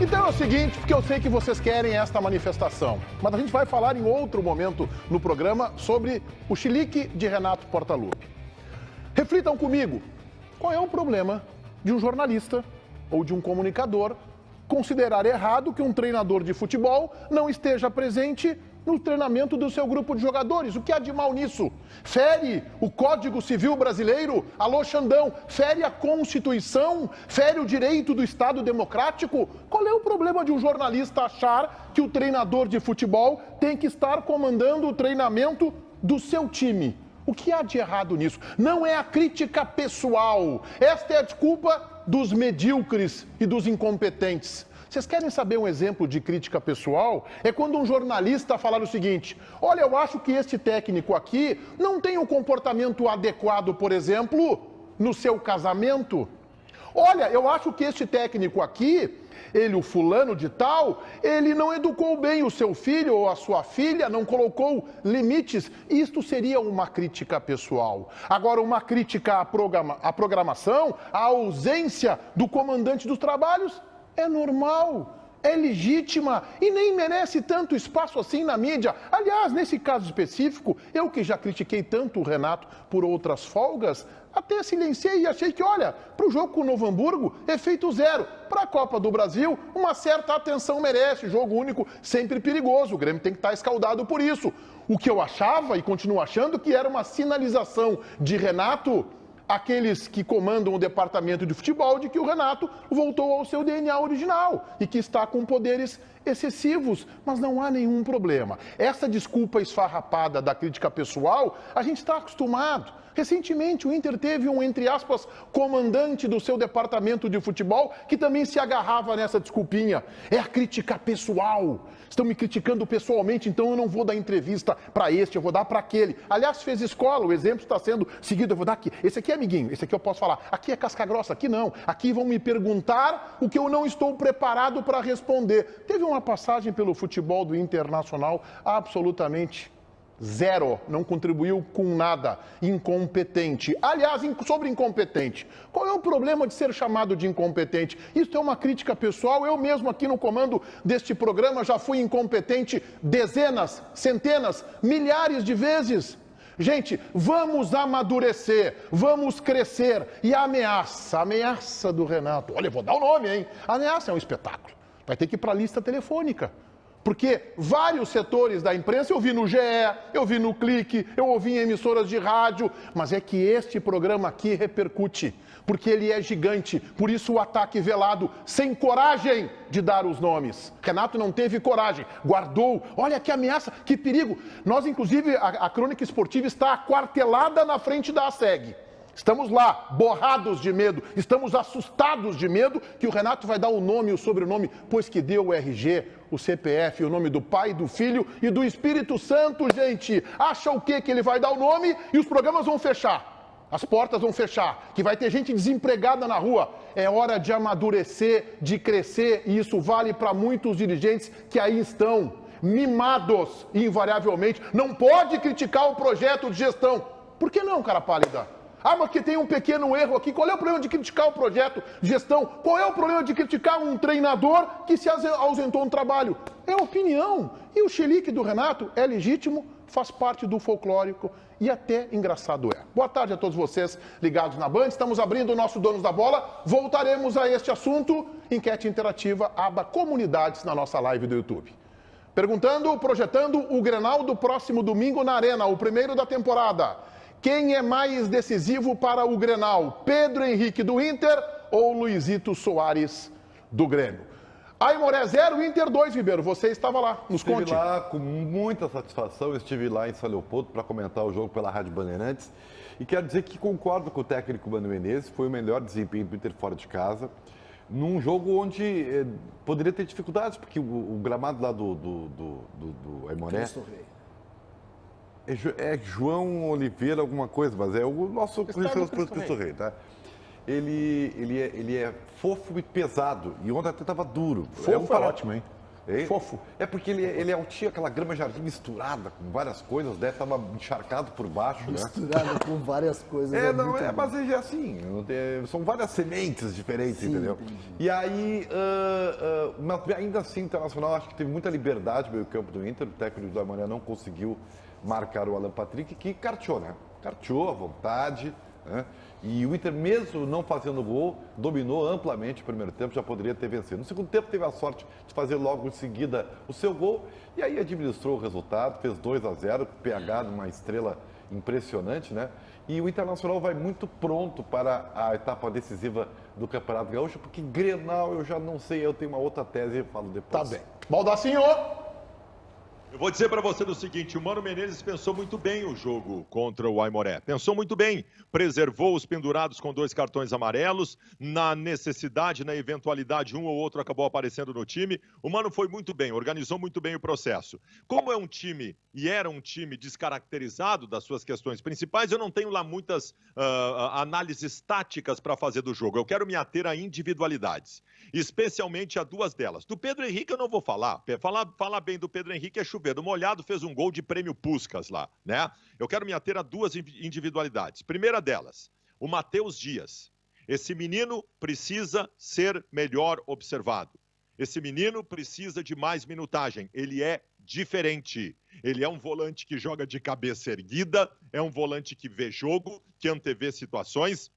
Então é o seguinte, porque eu sei que vocês querem esta manifestação, mas a gente vai falar em outro momento no programa sobre o chilique de Renato Portaluppi. Reflitam comigo, qual é o problema de um jornalista ou de um comunicador considerar errado que um treinador de futebol não esteja presente no treinamento do seu grupo de jogadores? O que há de mal nisso? Fere o Código Civil Brasileiro? Alô, Xandão, fere a Constituição? Fere o direito do Estado Democrático? Qual é o problema de um jornalista achar que o treinador de futebol tem que estar comandando o treinamento do seu time? O que há de errado nisso? Não é a crítica pessoal. Esta é a desculpa dos medíocres e dos incompetentes. Vocês querem saber um exemplo de crítica pessoal? É quando um jornalista falar o seguinte: olha, eu acho que este técnico aqui não tem um comportamento adequado, por exemplo, no seu casamento. Olha, eu acho que este técnico aqui, ele, o fulano de tal, ele não educou bem o seu filho ou a sua filha, não colocou limites. Isto seria uma crítica pessoal. Agora, uma crítica à programação, à ausência do comandante dos trabalhos, é normal, é legítima e nem merece tanto espaço assim na mídia. Aliás, nesse caso específico, eu que já critiquei tanto o Renato por outras folgas, até silenciei e achei que, olha, para o jogo com o Novo Hamburgo, efeito zero. Para a Copa do Brasil, uma certa atenção merece. Jogo único, sempre perigoso. O Grêmio tem que estar escaldado por isso. O que eu achava e continuo achando que era uma sinalização de Renato, aqueles que comandam o departamento de futebol, de que o Renato voltou ao seu DNA original e que está com poderes excessivos, mas não há nenhum problema. Essa desculpa esfarrapada da crítica pessoal, a gente está acostumado. Recentemente, o Inter teve um, entre aspas, comandante do seu departamento de futebol que também se agarrava nessa desculpinha. É a crítica pessoal. Estão me criticando pessoalmente, então eu não vou dar entrevista para este, eu vou dar para aquele. Aliás, fez escola, o exemplo está sendo seguido, eu vou dar aqui. Esse aqui é amiguinho, esse aqui eu posso falar. Aqui é casca grossa, aqui não. Aqui vão me perguntar o que eu não estou preparado para responder. Teve uma passagem pelo futebol do Internacional absolutamente zero, não contribuiu com nada, incompetente. Aliás, sobre incompetente, qual é o problema de ser chamado de incompetente? Isso é uma crítica pessoal, eu mesmo aqui no comando deste programa já fui incompetente dezenas, centenas, milhares de vezes. Gente, vamos amadurecer, vamos crescer. E a ameaça do Renato, olha, eu vou dar o nome, hein? A ameaça é um espetáculo, vai ter que ir para a lista telefônica. Porque vários setores da imprensa, eu vi no GE, eu vi no Clique, eu ouvi em emissoras de rádio, mas é que este programa aqui repercute, porque ele é gigante, por isso o ataque velado, sem coragem de dar os nomes. Renato não teve coragem, guardou, olha que ameaça, que perigo. Nós, inclusive, a Crônica Esportiva está aquartelada na frente da ASEG. Estamos lá, borrados de medo, estamos assustados de medo que o Renato vai dar o nome e o sobrenome, pois que deu o RG, o CPF, o nome do Pai, do Filho e do Espírito Santo, gente. Acha o quê? Que ele vai dar o nome e os programas vão fechar, as portas vão fechar, que vai ter gente desempregada na rua. É hora de amadurecer, de crescer, e isso vale para muitos dirigentes que aí estão, mimados invariavelmente. Não pode criticar o projeto de gestão. Por que não, cara pálida? Ah, mas que tem um pequeno erro aqui. Qual é o problema de criticar o projeto de gestão? Qual é o problema de criticar um treinador que se ausentou no trabalho? É opinião. E o chilique do Renato é legítimo, faz parte do folclórico e até engraçado é. Boa tarde a todos vocês ligados na Band. Estamos abrindo o nosso Donos da Bola. Voltaremos a este assunto. Enquete interativa, aba Comunidades na nossa live do YouTube. Perguntando, projetando o Grenal do próximo domingo na Arena, o primeiro da temporada. Quem é mais decisivo para o Grenal? Pedro Henrique do Inter ou Luizito Soares do Grêmio? Aimoré 0, Inter 2, Ribeiro. Você estava lá, nos conte. Estive lá com muita satisfação, estive lá em São Leopoldo para comentar o jogo pela Rádio Bandeirantes. E quero dizer que concordo com o técnico Mano Menezes, foi o melhor desempenho do Inter fora de casa. Num jogo onde poderia ter dificuldades, porque o gramado lá do Aimoré... É João Oliveira alguma coisa, mas é o nosso Cristo Rei, tá? Ele é fofo e pesado. E ontem até estava duro. Fofo é ótimo, hein? Fofo. É porque ele tinha aquela grama jardim misturada com várias coisas, né? Tava encharcado por baixo, né? Misturado com várias coisas. Mas é assim, são várias sementes diferentes, Sim, entendeu? entendi. E aí, mas ainda assim, o Internacional acho que teve muita liberdade no meio campo do Inter, o técnico da manhã não conseguiu marcar o Alan Patrick, que carteou, né? Carteou à vontade, né? E o Inter, mesmo não fazendo gol, dominou amplamente o primeiro tempo, já poderia ter vencido. No segundo tempo, teve a sorte de fazer logo em seguida o seu gol, e aí administrou o resultado, fez 2-0, PH uma estrela impressionante, né? E o Internacional vai muito pronto para a etapa decisiva do Campeonato Gaúcho, porque Grenal eu já não sei, eu tenho uma outra tese e falo depois. Tá bem. Baldacinho! Eu vou dizer para você o seguinte, o Mano Menezes pensou muito bem o jogo contra o Aimoré. Pensou muito bem, preservou os pendurados com 2 cartões amarelos, na necessidade, na eventualidade, um ou outro acabou aparecendo no time. O Mano foi muito bem, organizou muito bem o processo. Como é um time, e era um time descaracterizado das suas questões principais, eu não tenho lá muitas análises táticas para fazer do jogo. Eu quero me ater a individualidades, especialmente a 2 delas. Do Pedro Henrique eu não vou falar. Falar bem do Pedro Henrique é chover do molhado, fez um gol de prêmio Puskás lá, né? Eu quero me ater a 2 individualidades. Primeira delas, o Matheus Dias. Esse menino precisa ser melhor observado. Esse menino precisa de mais minutagem. Ele é diferente. Ele é um volante que joga de cabeça erguida, é um volante que vê jogo, que antevê situações,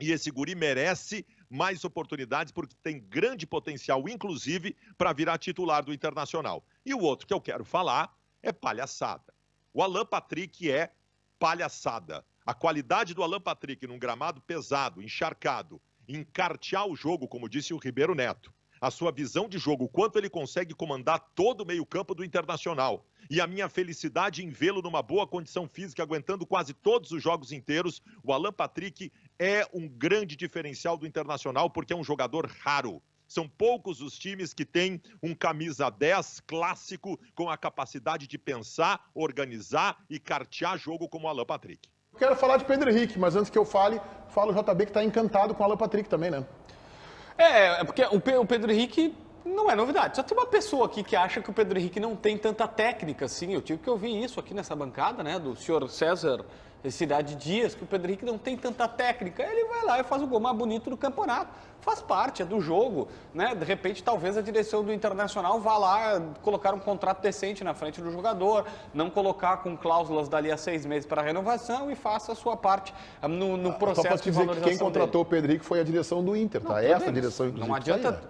e esse guri merece mais oportunidades porque tem grande potencial, inclusive, para virar titular do Internacional. E o outro que eu quero falar é palhaçada. O Alan Patrick é palhaçada. A qualidade do Alan Patrick num gramado pesado, encharcado, encartear o jogo, como disse o Ribeiro Neto, a sua visão de jogo, o quanto ele consegue comandar todo o meio-campo do Internacional. E a minha felicidade em vê-lo numa boa condição física, aguentando quase todos os jogos inteiros. O Alan Patrick é um grande diferencial do Internacional, porque é um jogador raro. São poucos os times que têm um camisa 10 clássico com a capacidade de pensar, organizar e cartear jogo como o Alan Patrick. Quero falar de Pedro Henrique, mas antes que eu falo o JB que está encantado com o Alan Patrick também, né? Porque o Pedro Henrique não é novidade. Só tem uma pessoa aqui que acha que o Pedro Henrique não tem tanta técnica assim. Eu tive que ouvir isso aqui nessa bancada, né, do senhor César Cidade Dias, que o Pedro Henrique não tem tanta técnica. Ele vai lá e faz o gol mais bonito do campeonato. Faz parte, é do jogo, né? De repente, talvez a direção do Internacional vá lá colocar um contrato decente na frente do jogador, não colocar com cláusulas dali a 6 meses para renovação e faça a sua parte no processo só para de dizer valorização que quem contratou dele. o Pedro Henrique foi a direção do Inter, tá? Essa direção, inclusive. Não adianta.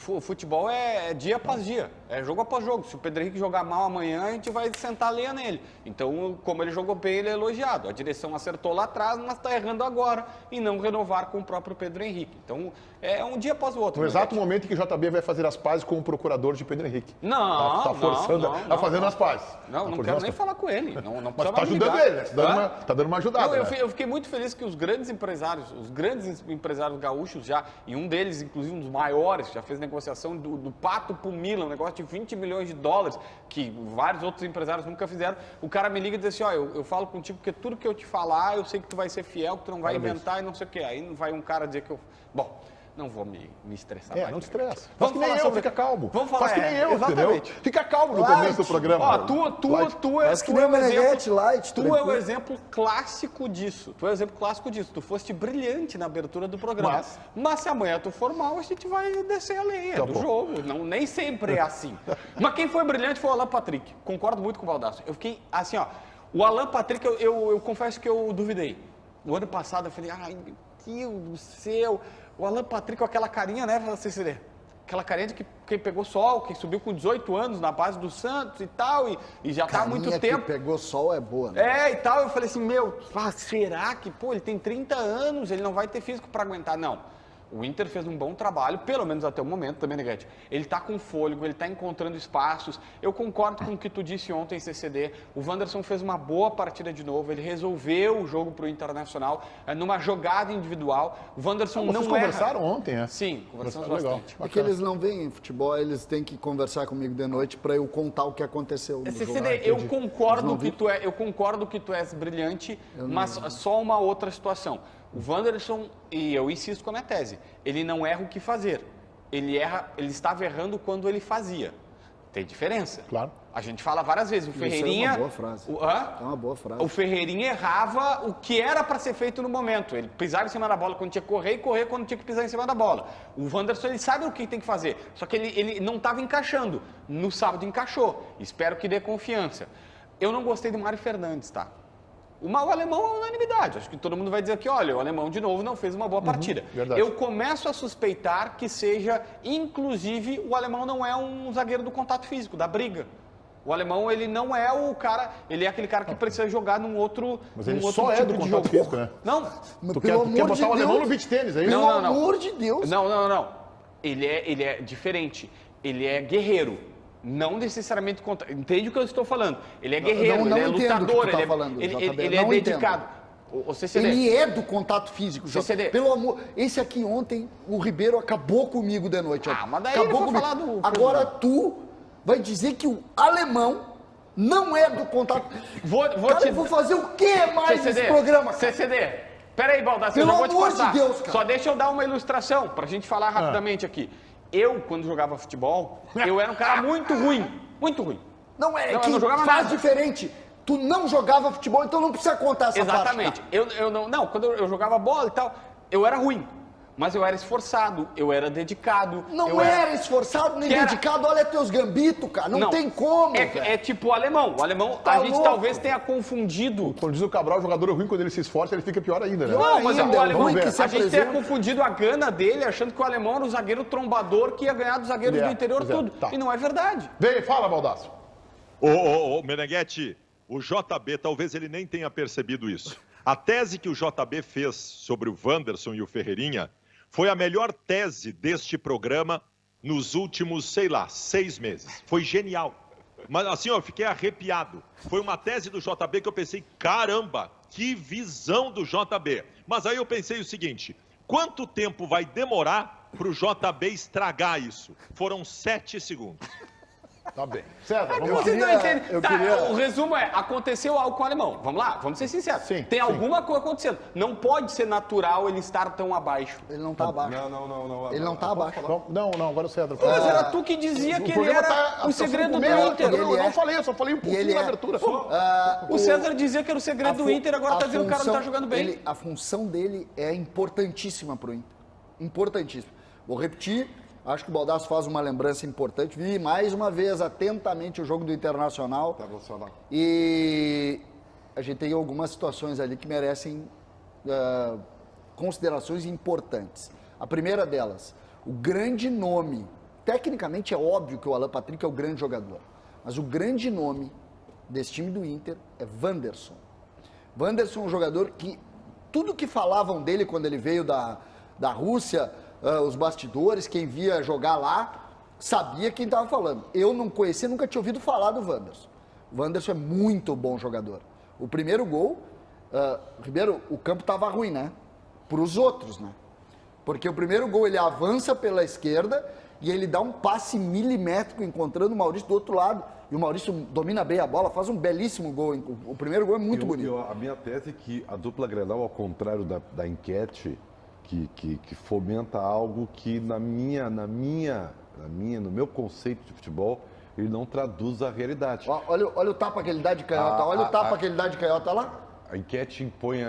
O futebol é dia após dia, é jogo após jogo. Se o Pedro Henrique jogar mal amanhã, a gente vai sentar a lenha nele. Então, como ele jogou bem, ele é elogiado. A direção acertou lá atrás, mas está errando agora em não renovar com o próprio Pedro Henrique. Então, é um dia após o outro. No exato momento em que o JB vai fazer as pazes com o procurador de Pedro Henrique. Não, tá forçando a fazendo as pazes. Não quero nem falar com ele. Não mas tá ajudando ele, né? Tá dando uma ajudada. Eu fiquei muito feliz que os grandes empresários gaúchos já, e um deles, inclusive um dos maiores, já fez negociação do Pato pro Milan, um negócio de 20 milhões de dólares, que vários outros empresários nunca fizeram. O cara me liga e diz assim, ó, eu falo contigo porque tudo que eu te falar, eu sei que tu vai ser fiel, que tu não vai inventar e não sei o quê. Aí não vai um cara dizer que eu... Bom... Não vou me estressar mais. Não te estressa. Vamos falar sobre... Fica calmo. Vamos falar, Faz que nem eu, exatamente. Entendeu? Fica calmo no começo do programa. Ó, tu é o exemplo clássico disso. Tu é o exemplo clássico disso. Tu foste brilhante na abertura do programa. Mas se amanhã tu for mal, a gente vai descer a lenha do jogo. Não, nem sempre é assim. Mas quem foi brilhante foi o Alan Patrick. Concordo muito com o Baldasso. Eu fiquei assim, ó. O Alan Patrick, eu confesso que eu duvidei. No ano passado eu falei, ai, meu Deus do céu... O Alan Patrick com aquela carinha, né, Cecília? Aquela carinha de quem pegou sol, quem subiu com 18 anos na base do Santos e tal, e já tá há muito tempo. Que pegou sol é boa, né? E tal. Eu falei assim, será que, ele tem 30 anos, ele não vai ter físico para aguentar? Não. O Inter fez um bom trabalho, pelo menos até o momento também, Neguete. Ele está com fôlego, ele está encontrando espaços. Eu concordo com o que tu disse ontem, CCD. O Wanderson fez uma boa partida de novo, ele resolveu o jogo para o Internacional numa jogada individual. O Wanderson não erra. Vocês conversaram ontem, é? Sim, conversamos bastante. É que eles não veem futebol, eles têm que conversar comigo de noite para eu contar o que aconteceu no jogo. CCD, eu concordo que tu és brilhante, mas só uma outra situação. O Wanderson, e eu insisto com a minha tese, ele não erra o que fazer. Ele estava errando quando ele fazia. Tem diferença. Claro. A gente fala várias vezes, o Ferreirinha... Isso é uma boa frase. É uma boa frase. O Ferreirinha errava o que era para ser feito no momento. Ele pisava em cima da bola quando tinha que correr e correr quando tinha que pisar em cima da bola. O Wanderson, ele sabe o que tem que fazer, só que ele não estava encaixando. No sábado encaixou. Espero que dê confiança. Eu não gostei do Mário Fernandes, tá? O alemão é unanimidade. Acho que todo mundo vai dizer que, olha, o alemão de novo não fez uma boa partida. Verdade. Eu começo a suspeitar que seja, inclusive, o alemão não é um zagueiro do contato físico, da briga. O alemão, ele não é o cara, ele é aquele cara que precisa jogar num outro Mas ele outro só é do tipo de contato jogo. físico, né? Não, Tu quer botar o alemão no beach tênis, é isso? Pelo amor de Deus. não. Ele é diferente. Ele é guerreiro. Não necessariamente contra. Entende o que eu estou falando? Ele é guerreiro, não ele é lutador, ele é dedicado. O CCD. Ele é do contato físico. CCD. Pelo amor. Esse aqui ontem, o Ribeiro acabou comigo de noite. Mas daí acabou ele vai falar do... Agora tu vai dizer que o alemão não é do contato. Eu vou fazer o que mais nesse programa, cara? CCD. Peraí, Baldassi, eu Pelo não vou te amor passar. de Deus, cara. Só deixa eu dar uma ilustração pra gente falar rapidamente aqui. Eu, quando jogava futebol, eu era um cara muito ruim. Muito ruim. Não é Não, que eu não jogava faz nada. diferente. Tu não jogava futebol, então não precisa contar essa Exatamente. parte. Exatamente. Não, quando eu jogava bola e tal, eu era ruim. Mas eu era esforçado, eu era dedicado. Não era esforçado nem dedicado, olha teus gambitos, cara. Não tem como. É tipo o alemão. O alemão, Tá a gente louco. talvez tenha confundido. Quando diz o Cabral, o jogador é ruim, quando ele se esforça, ele fica pior ainda, né? Não, mas ainda, o alemão, ruim que se a gente tenha apresenta. confundido a gana dele, achando que o alemão era o zagueiro trombador que ia ganhar dos zagueiros do interior tudo. Tá. E não é verdade. Vem, fala, Baldasso. Ô, Meneghetti, o JB, talvez ele nem tenha percebido isso. A tese que o JB fez sobre o Wanderson e o Ferreirinha foi a melhor tese deste programa nos últimos, 6 meses. Foi genial. Mas assim, eu fiquei arrepiado. Foi uma tese do JB que eu pensei, caramba, que visão do JB. Mas aí eu pensei o seguinte, quanto tempo vai demorar para o JB estragar isso? Foram 7 segundos. Tá bem. César, vamos lá. Vocês não entendem. eu Tá, queria- o resumo é, aconteceu algo com o alemão. Vamos lá, vamos ser sinceros. Sim, Tem sim. alguma coisa acontecendo. Não pode ser natural ele estar tão abaixo. Ele não tá abaixo. Não. Ele não tá abaixo. Não, agora o César. Mas era tu que dizia que ele era o segredo do Inter. Eu não falei, eu só falei um pouquinho na abertura. O César dizia que era o segredo do Inter, agora tá dizendo que o cara não tá jogando bem. A função dele é importantíssima pro Inter. Importantíssima. Vou repetir, acho que o Baldasso faz uma lembrança importante. Vi mais uma vez atentamente o jogo do Internacional. E a gente tem algumas situações ali que merecem considerações importantes. A primeira delas, o grande nome. Tecnicamente é óbvio que o Alan Patrick é o grande jogador. Mas o grande nome desse time do Inter é Wanderson. Wanderson é um jogador que tudo que falavam dele quando ele veio da Rússia, os bastidores, quem via jogar lá, sabia quem estava falando. Eu não conhecia, nunca tinha ouvido falar do Wanderson. O Wanderson é muito bom jogador. O primeiro gol, Ribeiro, o campo estava ruim, né? Para os outros, né? Porque o primeiro gol ele avança pela esquerda e ele dá um passe milimétrico encontrando o Maurício do outro lado. E o Maurício domina bem a bola, faz um belíssimo gol. O primeiro gol é muito bonito. A minha tese é que a dupla Grenal, ao contrário da enquete, que fomenta algo que no meu conceito de futebol, ele não traduz a realidade. Olha o tapa que ele dá de canhota, olha o tapa que ele dá de canhota lá. A enquete impõe,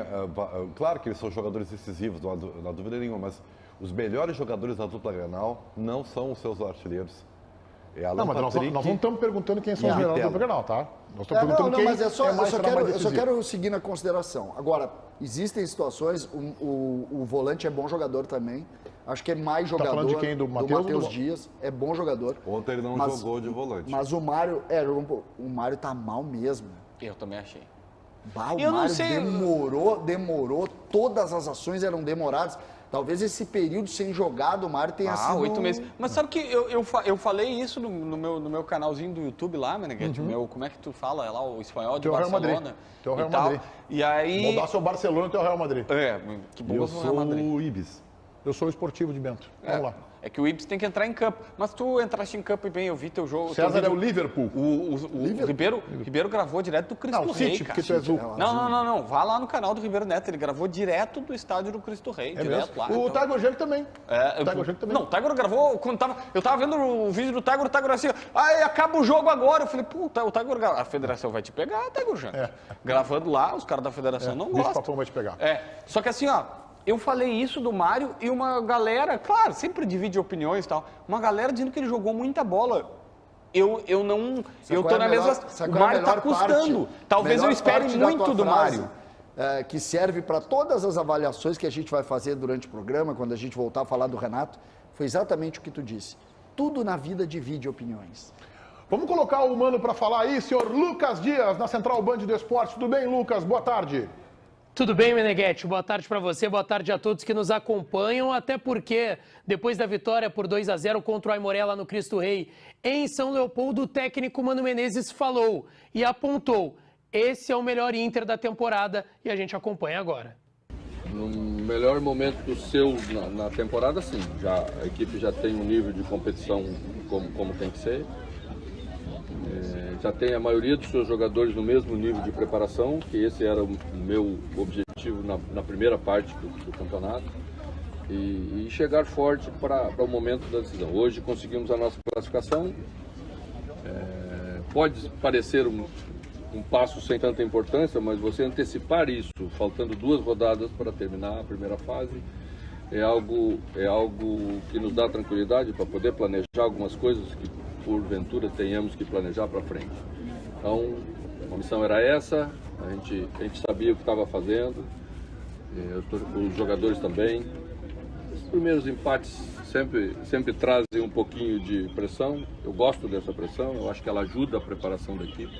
claro que eles são jogadores decisivos, não há dúvida nenhuma, mas os melhores jogadores da dupla Grenal não são os seus artilheiros. É Alan Não, mas Patrick, nós não estamos perguntando quem são os melhores do Grenal, tá? Nós estamos Não, perguntando quem mas eu mais só quero seguir na consideração. Agora, existem situações, o volante é bom jogador também. Acho que é mais jogador falando de quem? Do Matheus ou do- Dias. É bom jogador. Ontem ele não jogou de volante. Mas o Mário, o Mário tá mal mesmo. Eu também achei. Bah, o Eu não Mário sei- demorou, todas as ações eram demoradas. Talvez esse período sem jogar do Mário tenha sido... 8 meses. Mas sabe que eu falei isso no meu canalzinho do YouTube lá, Meneghetti, como é que tu fala lá, o espanhol de Teu Real Barcelona. Madrid. Teu Real e tal. Madrid. E aí... Mudar seu Barcelona e teu Real Madrid. É, que bom Eu que eu sou Real Madrid. sou o Ibis. Eu sou o esportivo de Bento. Vamos lá. É que o Ibs tem que entrar em campo. Mas tu entraste em campo e bem, eu vi teu jogo. César é o Liverpool. O Ribeiro gravou direto do Cristo Não, Rei, City, cara. porque tu é azul. Não. Vá lá no canal do Ribeiro Neto. Ele gravou direto do estádio do Cristo Rei. É direto mesmo? lá. O Tiger Junk também. O Tiger Junk também. Não, o Tiger gravou quando tava... Eu tava vendo o vídeo do Tiger assim, acaba o jogo agora. Eu falei, puta, o Tiger... A federação vai te pegar, Tiger Junk. Gravando lá, os caras da federação não gostam. O papão vai te pegar. Só que assim, eu falei isso do Mário e uma galera, claro, sempre divide opiniões e tal, uma galera dizendo que ele jogou muita bola. Eu tô na mesma... O Mário tá custando. Talvez eu espere muito do Mário. Que serve para todas as avaliações que a gente vai fazer durante o programa, quando a gente voltar a falar do Renato, foi exatamente o que tu disse. Tudo na vida divide opiniões. Vamos colocar o Mano para falar aí, senhor Lucas Dias, na Central Band do Esporte. Tudo bem, Lucas? Boa tarde. Tudo bem, Meneghetti? Boa tarde para você, boa tarde a todos que nos acompanham, até porque depois da vitória por 2-0 contra o Aimoré lá no Cristo Rei, em São Leopoldo, o técnico Mano Menezes falou e apontou: esse é o melhor Inter da temporada e a gente acompanha agora. No melhor momento seu na temporada, sim. A equipe já tem um nível de competição como tem que ser. Já tem a maioria dos seus jogadores no mesmo nível de preparação, que esse era o meu objetivo na primeira parte do campeonato, e chegar forte para o momento da decisão. Hoje conseguimos a nossa classificação, pode parecer um passo sem tanta importância, mas você antecipar isso, faltando 2 rodadas para terminar a primeira fase, é algo que nos dá tranquilidade para poder planejar algumas coisas que porventura tenhamos que planejar para frente. Então, a missão era essa, a gente sabia o que estava fazendo, os jogadores também. Os primeiros empates sempre trazem um pouquinho de pressão, eu gosto dessa pressão, eu acho que ela ajuda a preparação da equipe.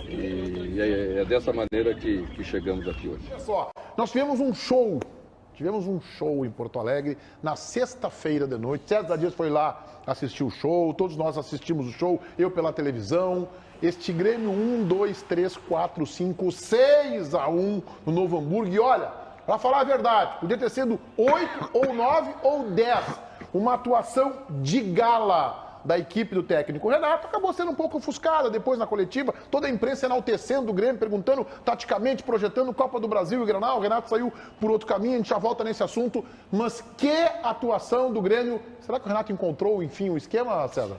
E é dessa maneira que chegamos aqui hoje. Olha só, nós tivemos um show em Porto Alegre na sexta-feira de noite. César Dias foi lá assistir o show, todos nós assistimos o show, eu pela televisão. Este Grêmio 1, 2, 3, 4, 5, 6-1 no Novo Hamburgo. E olha, para falar a verdade, podia ter sido 8 ou 9 ou 10. Uma atuação de gala da equipe do técnico Renato, acabou sendo um pouco ofuscada depois na coletiva, toda a imprensa enaltecendo o Grêmio, perguntando taticamente, projetando Copa do Brasil e Grenal. O Renato saiu por outro caminho, a gente já volta nesse assunto, mas que atuação do Grêmio. Será que o Renato encontrou, enfim, o esquema, César?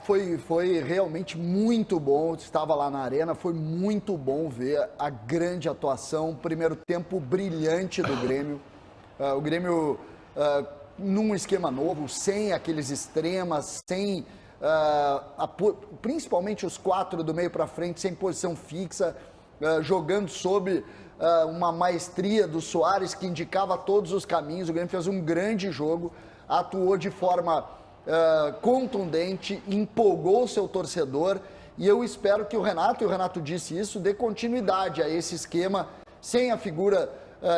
Foi realmente muito bom, estava lá na arena, foi muito bom ver a grande atuação, primeiro tempo brilhante do Grêmio. O Grêmio num esquema novo, sem aqueles extremas, sem principalmente os 4 do meio para frente, sem posição fixa, jogando sob uma maestria do Soares que indicava todos os caminhos. O Grêmio fez um grande jogo, atuou de forma contundente, empolgou o seu torcedor, e eu espero que o Renato, e o Renato disse isso, dê continuidade a esse esquema, sem a figura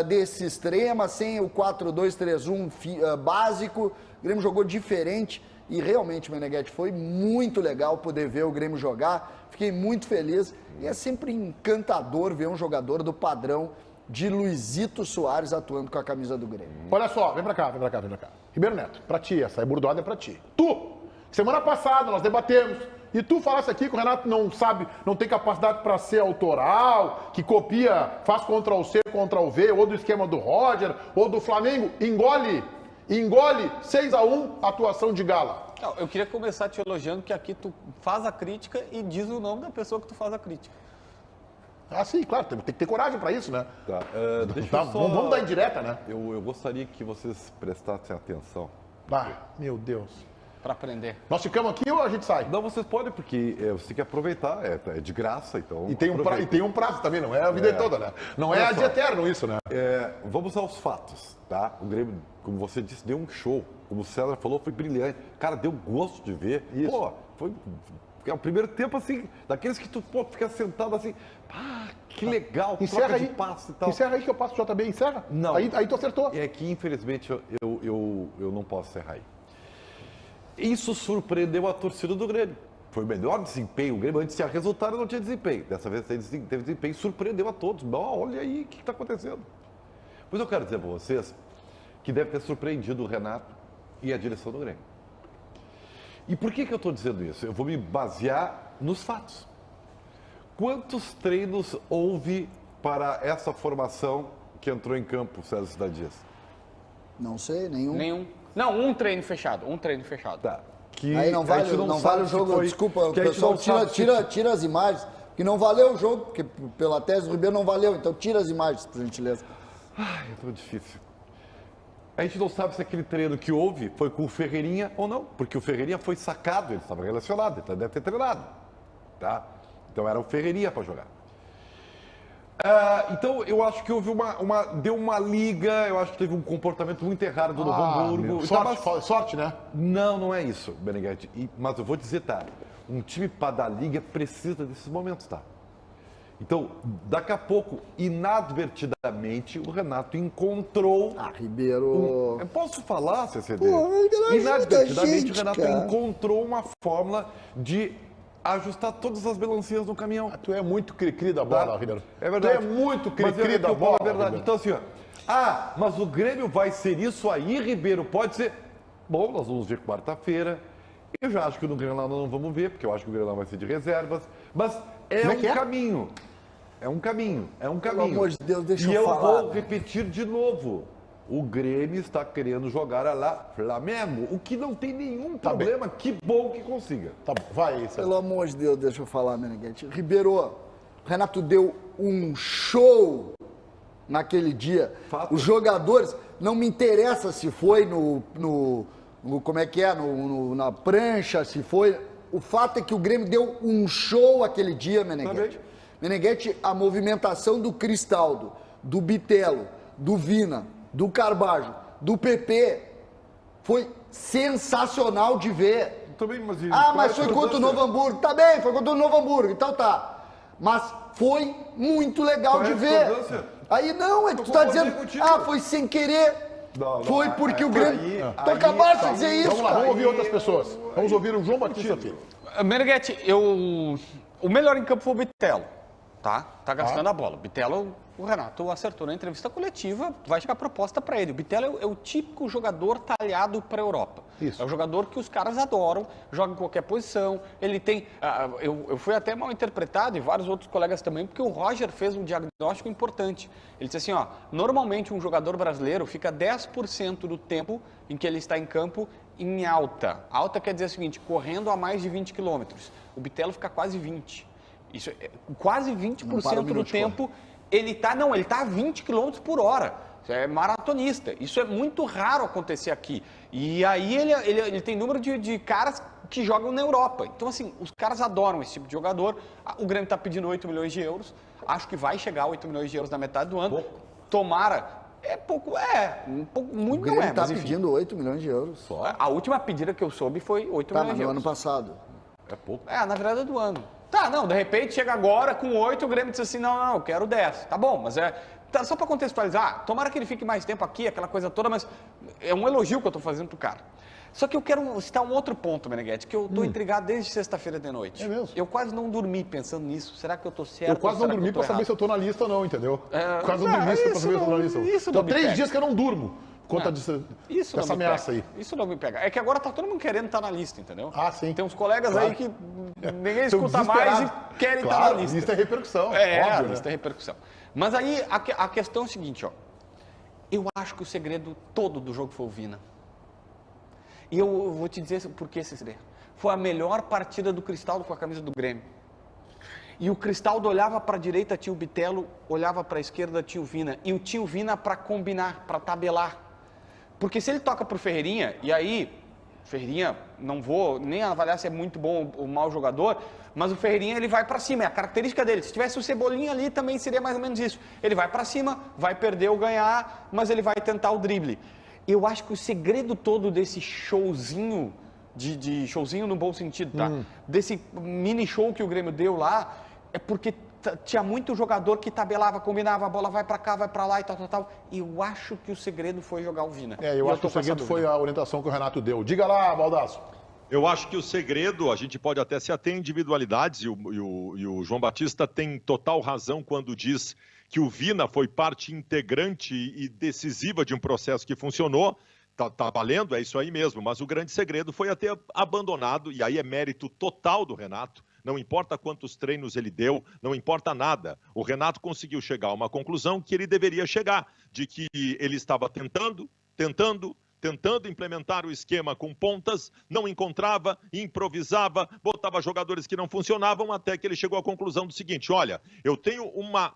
desse extrema, sem o 4-2-3-1 básico. O Grêmio jogou diferente e realmente, Meneghetti, foi muito legal poder ver o Grêmio jogar. Fiquei muito feliz e é sempre encantador ver um jogador do padrão de Luizito Soares atuando com a camisa do Grêmio. Olha só, vem pra cá. Ribeiro Neto, pra ti, essa bordoada é pra ti. Tu, semana passada nós debatemos, e tu falasse aqui que o Renato não sabe, não tem capacidade para ser autoral, que copia, faz Ctrl-C, Ctrl-V, ou do esquema do Roger, ou do Flamengo. Engole 6-1, atuação de gala. Não, eu queria começar te elogiando, que aqui tu faz a crítica e diz o nome da pessoa que tu faz a crítica. Ah, sim, claro, tem que ter coragem para isso, né? Tá, Vamos dar indireta, né? Eu gostaria que vocês prestassem atenção. Meu Deus. Para aprender. Nós ficamos aqui ou a gente sai? Não, vocês podem, porque você tem que aproveitar, é de graça, então. E tem um prazo também, não é a vida toda, né? Não é ad eterno isso, né? Vamos aos fatos, tá? O Grêmio, como você disse, deu um show. Como o César falou, foi brilhante. Cara, deu gosto de ver. Isso. Pô, foi o primeiro tempo, assim, daqueles que tu fica sentado assim, que legal, encerra aí, de passe e tal. Encerra aí que eu passo o JB, encerra. Não. Aí tu acertou. É que, infelizmente, eu não posso encerrar aí. Isso surpreendeu a torcida do Grêmio. Foi o melhor desempenho. O Grêmio antes tinha resultado, não tinha desempenho. Dessa vez teve desempenho, surpreendeu a todos. Olha aí o que está acontecendo. Pois eu quero dizer para vocês que deve ter surpreendido o Renato e a direção do Grêmio. E por que eu estou dizendo isso? Eu vou me basear nos fatos. Quantos treinos houve para essa formação que entrou em campo, César Cidade Dias? Não sei, nenhum. Nenhum. Não, um treino fechado. Tá. Que aí não vale, não vale o jogo. Desculpa, o pessoal tira as imagens, que não valeu o jogo, porque pela tese do Ribeiro não valeu. Então tira as imagens, por gentileza. Ai, é tão difícil. A gente não sabe se aquele treino que houve foi com o Ferreirinha ou não, porque o Ferreirinha foi sacado, ele estava relacionado, então deve ter treinado. Tá? Então era o Ferreirinha para jogar. Então eu acho que houve deu uma liga, eu acho que teve um comportamento muito errado do Novo Hamburgo. Sorte, né? Não é isso, Beneguete. Mas eu vou dizer, tá, um time para dar liga precisa desses momentos, tá? Então, daqui a pouco, inadvertidamente, o Renato encontrou... Ribeiro... Eu posso falar, CCD? Inadvertidamente, o Renato encontrou uma fórmula de ajustar todas as melancias no caminhão. Tu é muito cri-cri da bola, Ribeiro. É verdade. Tu é muito cri-cri da bola, é verdade. Então, assim, mas o Grêmio vai ser isso aí, Ribeiro? Pode ser... Bom, nós vamos ver quarta-feira. Eu já acho que no Grenal nós não vamos ver, porque eu acho que o Grenal vai ser de reservas. Mas caminho. É um caminho. Pelo amor de Deus, deixa eu falar. E eu vou repetir de novo. O Grêmio está querendo jogar a lá Flamengo, o que não tem nenhum problema. Que bom que consiga. Tá bom, vai. Pelo amor de Deus, deixa eu falar, Meneghete. Ribeiro, o Renato deu um show naquele dia. Fato. Os jogadores, não me interessa se foi como é que é, na prancha, se foi... O fato é que o Grêmio deu um show aquele dia, Meneghete. Meneghete, a movimentação do Cristaldo, do Bitelo, do Vina, do Carbajo, do PP, foi sensacional de ver. Também, mas foi contra o Novo Hamburgo. Tá bem, foi contra o Novo Hamburgo, então tá. Mas foi muito legal de ver. Aí não, é que tu tá dizendo, foi sem querer. Foi porque o Grêmio... Tu acabaste de dizer isso, Vamos lá, vamos ouvir outras pessoas. Vamos ouvir o João Batista Filho. Meneghete, o melhor em campo foi o Bitelo. Tá gastando a bola. O Bitelo, o Renato acertou na entrevista coletiva, vai chegar a proposta para ele. O Bitelo é o típico jogador talhado para a Europa. Isso. É o jogador que os caras adoram, joga em qualquer posição. Ele tem... eu fui até mal interpretado, e vários outros colegas também, porque o Roger fez um diagnóstico importante. Ele disse assim, normalmente um jogador brasileiro fica 10% do tempo em que ele está em campo em alta. Alta quer dizer o seguinte, correndo a mais de 20 quilômetros. O Bitelo fica quase 20. Isso é quase 20% do tempo ele tá a 20 km por hora. Isso é maratonista. Isso é muito raro acontecer aqui. E aí ele tem número de caras que jogam na Europa. Então, assim, os caras adoram esse tipo de jogador. O Grêmio está pedindo 8 milhões de euros. Acho que vai chegar a 8 milhões de euros na metade do ano. Tomara. É pouco, muito o Grêmio não é. Está pedindo 8 milhões de euros. Só. A última pedida que eu soube foi 8 milhões de euros. No ano passado. É pouco. Na verdade é do ano. De repente chega agora com 8, o Grêmio diz assim, não, eu quero 10. Tá bom, mas só para contextualizar, tomara que ele fique mais tempo aqui, aquela coisa toda, mas é um elogio que eu estou fazendo pro cara. Só que eu quero citar um outro ponto, Meneghete, que eu estou intrigado desde sexta-feira de noite. É mesmo? Eu quase não dormi pensando nisso. Será que eu estou certo? Eu quase não dormi para saber se eu estou na lista ou não, entendeu? Quase não dormi para saber se eu estou na lista. Então, 3 dias que eu não durmo. Conta dessa ameaça aí. Isso não me pega. É que agora tá todo mundo querendo estar na lista, entendeu? Sim. Tem uns colegas aí que ninguém escuta mais e querem estar na lista. Lista é repercussão. Óbvio, lista é repercussão. Mas aí a questão é o seguinte, eu acho que o segredo todo do jogo foi o Vina. E eu vou te dizer por que esse segredo. Foi a melhor partida do Cristaldo com a camisa do Grêmio. E o Cristaldo olhava para a direita, tinha o Bitelo, olhava para a esquerda, tinha o Vina. E o tinha o Vina para combinar, para tabelar. Porque se ele toca pro Ferreirinha, e aí, Ferreirinha, não vou nem avaliar se é muito bom ou mau jogador, mas o Ferreirinha ele vai para cima, é a característica dele. Se tivesse o Cebolinha ali, também seria mais ou menos isso. Ele vai para cima, vai perder ou ganhar, mas ele vai tentar o drible. Eu acho que o segredo todo desse showzinho, de showzinho no bom sentido, tá? Desse mini show que o Grêmio deu lá, é porque tinha muito jogador que tabelava, combinava, a bola vai para cá, vai para lá e tal. E eu acho que o segredo foi jogar o Vina. Eu acho que o segredo foi a orientação que o Renato deu. Diga lá, Baldasso. Eu acho que o segredo, a gente pode até se ater a individualidades, e o João Batista tem total razão quando diz que o Vina foi parte integrante e decisiva de um processo que funcionou, tá valendo, é isso aí mesmo, mas o grande segredo foi ter abandonado, e aí é mérito total do Renato, não importa quantos treinos ele deu, não importa nada. O Renato conseguiu chegar a uma conclusão que ele deveria chegar, de que ele estava tentando implementar o esquema com pontas, não encontrava, improvisava, botava jogadores que não funcionavam, até que ele chegou à conclusão do seguinte: olha, eu tenho uma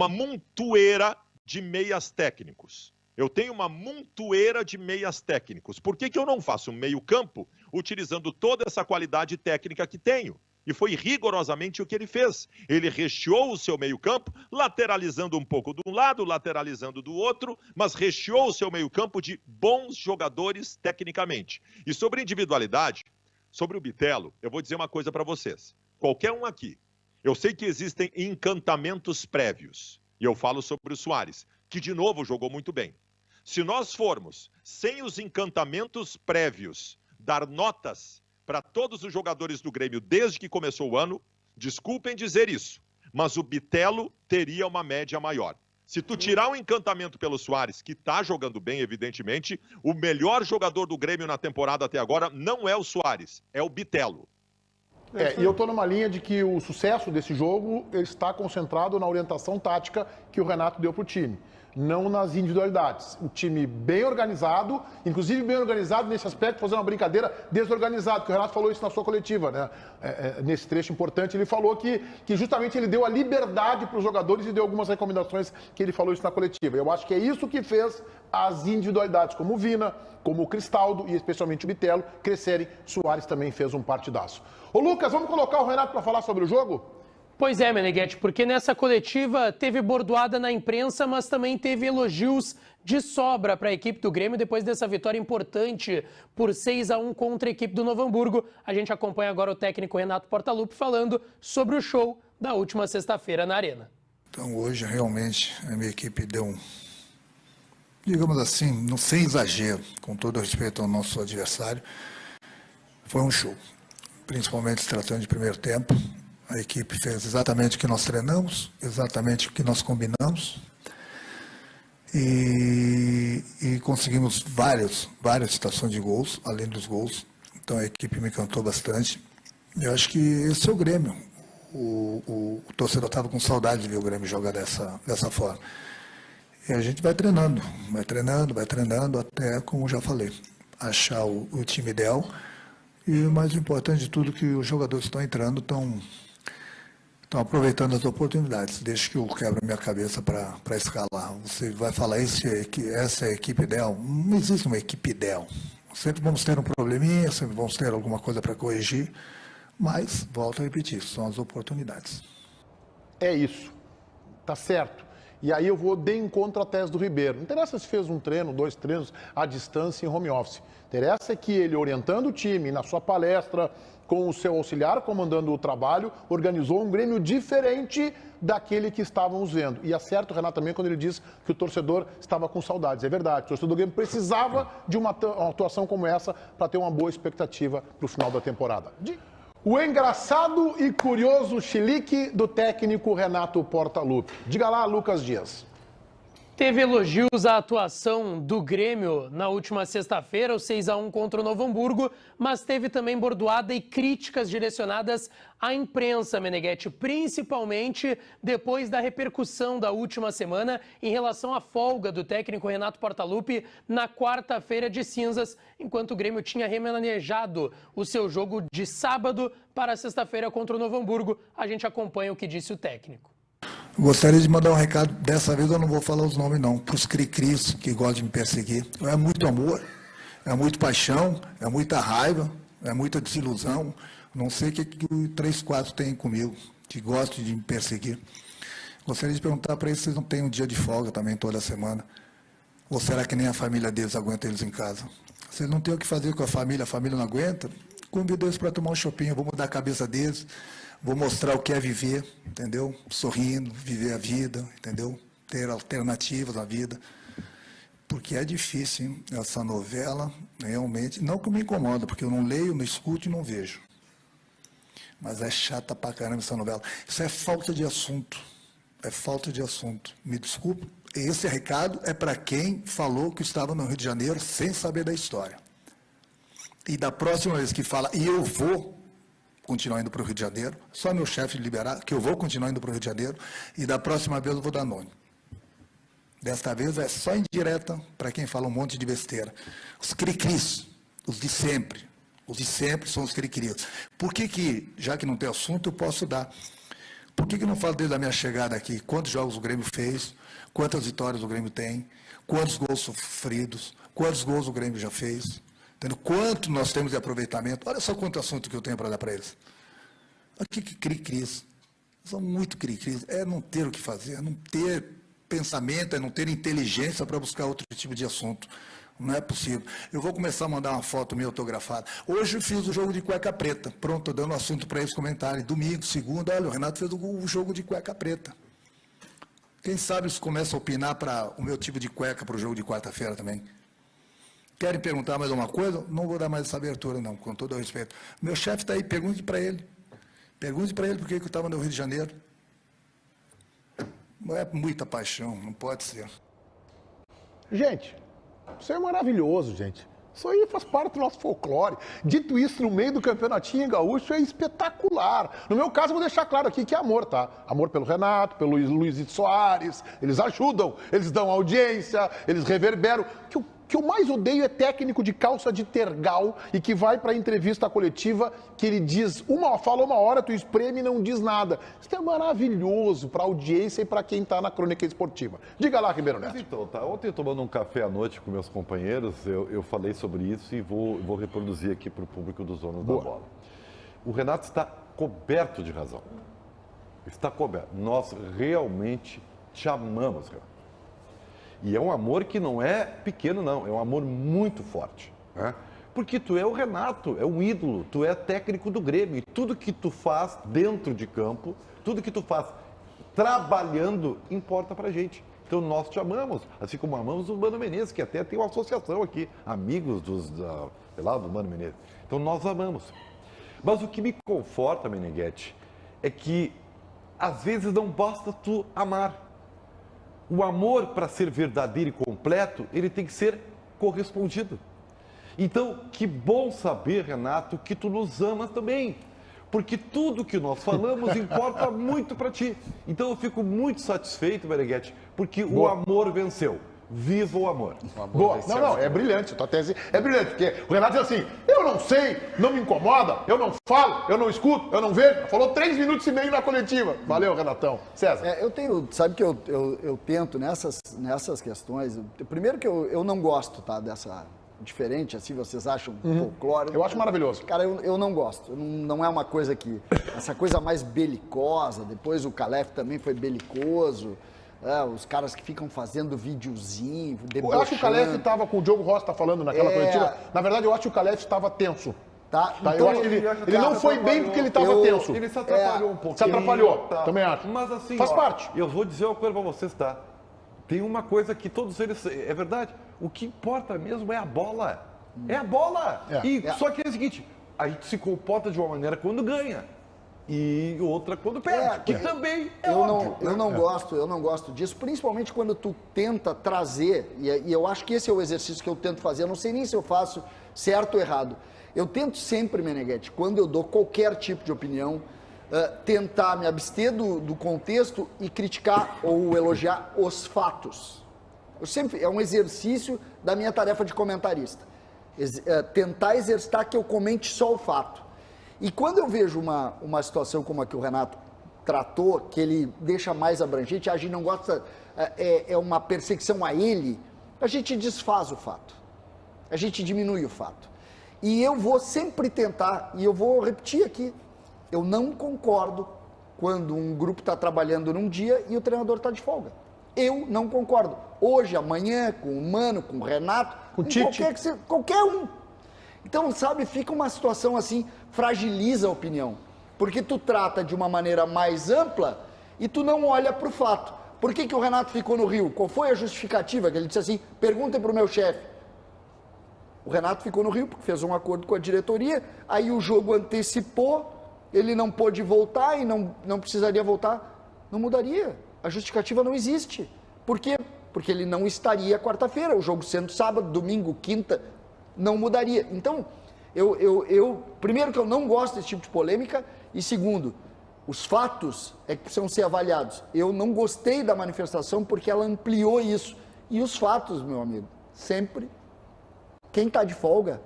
montoeira de meias técnicos. Por que eu não faço um meio-campo utilizando toda essa qualidade técnica que tenho? E foi rigorosamente o que ele fez. Ele recheou o seu meio-campo, lateralizando um pouco de um lado, lateralizando do outro, mas recheou o seu meio-campo de bons jogadores tecnicamente. E sobre individualidade, sobre o Bitelo, eu vou dizer uma coisa para vocês. Qualquer um aqui, eu sei que existem encantamentos prévios, e eu falo sobre o Soares, que de novo jogou muito bem. Se nós formos, sem os encantamentos prévios, dar notas para todos os jogadores do Grêmio desde que começou o ano, desculpem dizer isso, mas o Bitelo teria uma média maior. Se tu tirar o encantamento pelo Soares, que está jogando bem, evidentemente, o melhor jogador do Grêmio na temporada até agora não é o Soares, é o Bitelo. E eu estou numa linha de que o sucesso desse jogo está concentrado na orientação tática que o Renato deu para o time, não nas individualidades. O time bem organizado, inclusive bem organizado nesse aspecto, fazendo uma brincadeira, desorganizado, que o Renato falou isso na sua coletiva, né? Nesse trecho importante, ele falou que justamente ele deu a liberdade para os jogadores e deu algumas recomendações que ele falou isso na coletiva. Eu acho que é isso que fez as individualidades, como o Vina, como o Cristaldo e especialmente o Bitelo, crescerem. Soares também fez um partidaço. Ô Lucas, vamos colocar o Renato para falar sobre o jogo? Pois é, Meneghetti, porque nessa coletiva teve bordoada na imprensa, mas também teve elogios de sobra para a equipe do Grêmio depois dessa vitória importante por 6-1 contra a equipe do Novo Hamburgo. A gente acompanha agora o técnico Renato Portaluppi falando sobre o show da última sexta-feira na Arena. Então hoje realmente a minha equipe deu digamos assim, sem exagero, com todo respeito ao nosso adversário, foi um show. Principalmente se tratando de primeiro tempo. A equipe fez exatamente o que nós treinamos, exatamente o que nós combinamos. E conseguimos várias situações de gols, além dos gols. Então a equipe me encantou bastante. Eu acho que esse é o Grêmio. O torcedor estava com saudade de ver o Grêmio jogar dessa forma. E a gente vai treinando, até, como já falei, achar o time ideal. E o mais importante de tudo, que os jogadores estão entrando, estão aproveitando as oportunidades. Deixa que eu quebro a minha cabeça para escalar. Você vai falar essa é a equipe ideal? Não existe uma equipe ideal. Sempre vamos ter um probleminha, sempre vamos ter alguma coisa para corrigir, mas, volto a repetir, são as oportunidades. É isso. Tá certo. E aí eu vou de encontro à tese do Ribeiro. Não interessa se fez um treino, 2 treinos à distância em home office. Interessa que ele, orientando o time na sua palestra, com o seu auxiliar comandando o trabalho, organizou um Grêmio diferente daquele que estávamos vendo. E acerta o Renato também quando ele diz que o torcedor estava com saudades. É verdade, o torcedor do Grêmio precisava de uma atuação como essa para ter uma boa expectativa para o final da temporada. O engraçado e curioso chilique do técnico Renato Portaluppi. Diga lá, Lucas Dias. Teve elogios à atuação do Grêmio na última sexta-feira, o 6-1 contra o Novo Hamburgo, mas teve também bordoada e críticas direcionadas à imprensa, Meneghetti, principalmente depois da repercussão da última semana em relação à folga do técnico Renato Portaluppi na quarta-feira de cinzas, enquanto o Grêmio tinha remanejado o seu jogo de sábado para sexta-feira contra o Novo Hamburgo. A gente acompanha o que disse o técnico. Gostaria de mandar um recado, dessa vez eu não vou falar os nomes não, para os cri-cris que gostam de me perseguir. É muito amor, é muito paixão, é muita raiva, é muita desilusão. Não sei o que o 3-4 tem comigo, que gostam de me perseguir. Gostaria de perguntar para eles se eles não têm um dia de folga também toda semana. Ou será que nem a família deles aguenta eles em casa? Se eles não têm o que fazer com a família não aguenta, convido eles para tomar um shopping, eu vou mudar a cabeça deles. Vou mostrar o que é viver, entendeu? Sorrindo, viver a vida, entendeu? Ter alternativas na vida. Porque é difícil, hein? Essa novela, realmente, não que me incomoda, porque eu não leio, não escuto e não vejo. Mas é chata pra caramba essa novela. Isso é falta de assunto. é falta de assunto. Me desculpe, esse recado é para quem falou que estava no Rio de Janeiro sem saber da história. E da próxima vez que fala, e eu vou continuar indo para o Rio de Janeiro, só meu chefe liberar, que eu vou continuar indo para o Rio de Janeiro, e da próxima vez eu vou dar nome. Desta vez é só indireta para quem fala um monte de besteira. Os cri-cris, os de sempre são os cri-cris. Por que, já que não tem assunto, eu posso dar? Por que não falo desde a minha chegada aqui? Quantos jogos o Grêmio fez? Quantas vitórias o Grêmio tem? Quantos gols sofridos? Quantos gols o Grêmio já fez? Entendeu? Quanto nós temos de aproveitamento? Olha só quanto assunto que eu tenho para dar para eles. Aqui que cri-cris. São muito cri-cris. É não ter o que fazer, é não ter pensamento, é não ter inteligência para buscar outro tipo de assunto. Não é possível. Eu vou começar a mandar uma foto minha autografada. Hoje eu fiz o jogo de cueca preta. Pronto, estou dando assunto para eles comentarem. Domingo, segunda, olha, o Renato fez o jogo de cueca preta. Quem sabe eles começam a opinar para o meu tipo de cueca para o jogo de quarta-feira também. Querem perguntar mais alguma coisa? Não vou dar mais essa abertura, não, com todo o respeito. Meu chefe está aí, pergunte para ele. Pergunte para ele por que eu estava no Rio de Janeiro. Não é muita paixão, não pode ser. Gente, isso é maravilhoso, gente. Isso aí faz parte do nosso folclore. Dito isso, no meio do campeonatinho gaúcho é espetacular. No meu caso, eu vou deixar claro aqui que é amor, tá? Amor pelo Renato, pelo Luizito Soares. Eles ajudam, eles dão audiência, eles reverberam. O que eu mais odeio é técnico de calça de tergal e que vai para a entrevista coletiva que ele diz, fala uma hora, tu espreme e não diz nada. Isso é maravilhoso para a audiência e para quem está na crônica esportiva. Diga lá, Ribeiro Neto. Mas então, tá. Ontem, tomando um café à noite com meus companheiros, eu falei sobre isso e vou reproduzir aqui para o público dos donos da bola. O Renato está coberto de razão. Está coberto. Nós realmente te amamos, Renato. E é um amor que não é pequeno, não. É um amor muito forte. Né? Porque tu é o Renato, é um ídolo. Tu é técnico do Grêmio. E tudo que tu faz dentro de campo, tudo que tu faz trabalhando, importa pra gente. Então nós te amamos. Assim como amamos o Mano Menezes, que até tem uma associação aqui. Amigos do Mano Menezes. Então nós amamos. Mas o que me conforta, Meneghetti, é que às vezes não basta tu amar. O amor, para ser verdadeiro e completo, ele tem que ser correspondido. Então, que bom saber, Renato, que tu nos amas também. Porque tudo que nós falamos importa muito para ti. Então, eu fico muito satisfeito, Meneghetti, porque o amor venceu. Viva o amor. Boa. Não, é brilhante. Tua tese é brilhante, porque o Renato diz assim, eu não sei, não me incomoda, eu não falo, eu não escuto, eu não vejo. Falou 3 minutos e meio na coletiva. Valeu, Renatão. César. Sabe que eu tento nessas questões, primeiro que eu não gosto, tá, dessa diferente, assim, vocês acham folclore. Eu acho maravilhoso. Cara, eu não gosto, não é uma coisa que, essa coisa mais belicosa, depois o Calef também foi belicoso. Os caras que ficam fazendo videozinho, debochando. Eu acho que o Calef estava com o Diogo Rossi, tá falando naquela coletiva. Na verdade, eu acho que o Calef estava tenso. Tá? Então, eu acho que ele não foi bem porque ele estava tenso. Ele se atrapalhou um pouquinho. Se atrapalhou, tá. Também acho. Mas assim, faz parte. Eu vou dizer uma coisa para vocês, tá? Tem uma coisa que todos eles... É verdade. O que importa mesmo é a bola. É a bola. Só que é o seguinte, a gente se comporta de uma maneira quando ganha. E outra quando perde, que também é óbvio. Eu não gosto disso, principalmente quando tu tenta trazer, e eu acho que esse é o exercício que eu tento fazer, eu não sei nem se eu faço certo ou errado. Eu tento sempre, Meneghetti, quando eu dou qualquer tipo de opinião, tentar me abster do contexto e criticar ou elogiar os fatos. É um exercício da minha tarefa de comentarista. Tentar exercitar que eu comente só o fato. E quando eu vejo uma situação como a que o Renato tratou, que ele deixa mais abrangente, a gente não gosta, é uma perseguição a ele, a gente desfaz o fato. A gente diminui o fato. E eu vou sempre tentar, e eu vou repetir aqui, eu não concordo quando um grupo está trabalhando num dia e o treinador está de folga. Eu não concordo. Hoje, amanhã, com o Mano, com o Renato, com o Tite, qualquer um. Então, sabe, fica uma situação assim, fragiliza a opinião. Porque tu trata de uma maneira mais ampla e tu não olha para o fato. Por que o Renato ficou no Rio? Qual foi a justificativa? Que ele disse assim, perguntem para o meu chefe. O Renato ficou no Rio porque fez um acordo com a diretoria, aí o jogo antecipou, ele não pôde voltar e não precisaria voltar. Não mudaria. A justificativa não existe. Por quê? Porque ele não estaria quarta-feira, o jogo sendo sábado, domingo, quinta, não mudaria. Então, primeiro que eu não gosto desse tipo de polêmica, e segundo, os fatos é que precisam ser avaliados. Eu não gostei da manifestação porque ela ampliou isso. E os fatos, meu amigo, sempre, quem está de folga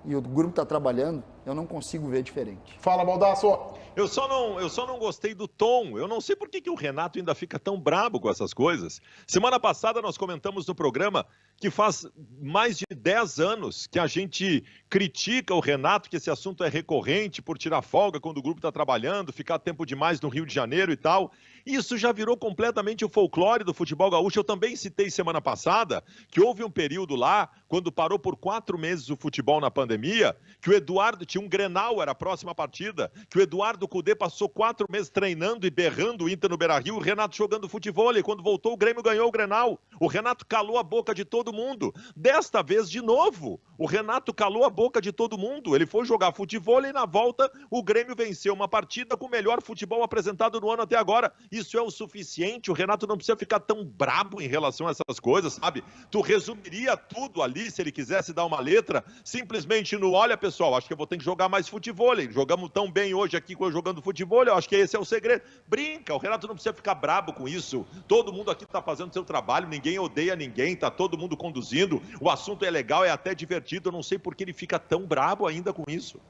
e o grupo está trabalhando, eu não consigo ver diferente. Fala, Baldasso. Eu só não gostei do tom. Eu não sei por que o Renato ainda fica tão brabo com essas coisas. Semana passada nós comentamos no programa que faz mais de 10 anos que a gente critica o Renato, que esse assunto é recorrente por tirar folga quando o grupo está trabalhando, ficar tempo demais no Rio de Janeiro e tal. Isso já virou completamente o folclore do futebol gaúcho. Eu também citei semana passada que houve um período lá, quando parou por 4 meses o futebol na pandemia, que o Eduardo tinha um Grenal, era a próxima partida, que o Eduardo Cudê passou 4 meses treinando e berrando o Inter no Beira-Rio, o Renato jogando futebol, e quando voltou o Grêmio ganhou o Grenal. O Renato calou a boca de todo mundo. Desta vez, de novo, o Renato calou a boca de todo mundo. Ele foi jogar futebol e na volta o Grêmio venceu uma partida com o melhor futebol apresentado no ano até agora. Isso é o suficiente, o Renato não precisa ficar tão brabo em relação a essas coisas, sabe? Tu resumiria tudo ali, se ele quisesse dar uma letra, simplesmente no, olha pessoal, acho que eu vou ter que jogar mais futebol. Jogamos tão bem hoje aqui jogando futebol, eu acho que esse é o segredo. Brinca, o Renato não precisa ficar brabo com isso. Todo mundo aqui tá fazendo seu trabalho, ninguém odeia ninguém, tá todo mundo conduzindo, o assunto é legal, é até divertido, eu não sei por que ele fica tão brabo ainda com isso.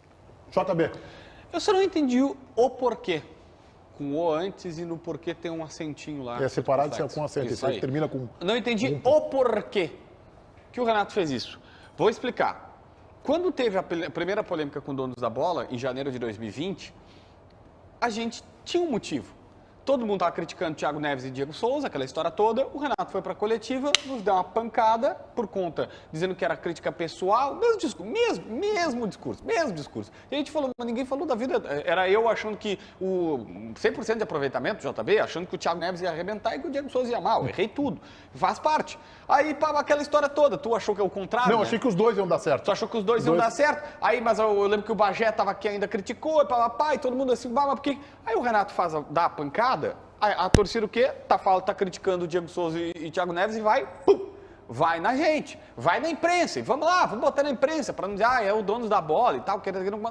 JB. Eu só não entendi o porquê. Com o antes e no porquê tem um acentinho lá. É separado com acento, isso aí termina com... Não entendi o porquê que o Renato fez isso. Vou explicar. Quando teve a primeira polêmica com donos da bola, em janeiro de 2020, a gente tinha um motivo. Todo mundo estava criticando Thiago Neves e Diego Souza, aquela história toda. O Renato foi para a coletiva, nos deu uma pancada por conta, dizendo que era crítica pessoal, mesmo discurso. E a gente falou, mas ninguém falou da vida. Era eu achando que o 100% de aproveitamento, JB, achando que o Thiago Neves ia arrebentar e que o Diego Souza ia mal. Errei tudo. Faz parte. Aí, aquela história toda, tu achou que é o contrário? Não, né? achei que os dois iam dar certo. Tu achou que os dois iam dar certo? Aí, mas eu lembro que o Bagé estava aqui ainda criticou, e todo mundo assim, mas por quê? Aí o Renato dá a pancada, a torcida o quê? Tá criticando o Diego Souza e Thiago Neves e vai na gente, vai na imprensa, e vamos lá, vamos botar na imprensa, para não dizer, é o dono da bola e tal,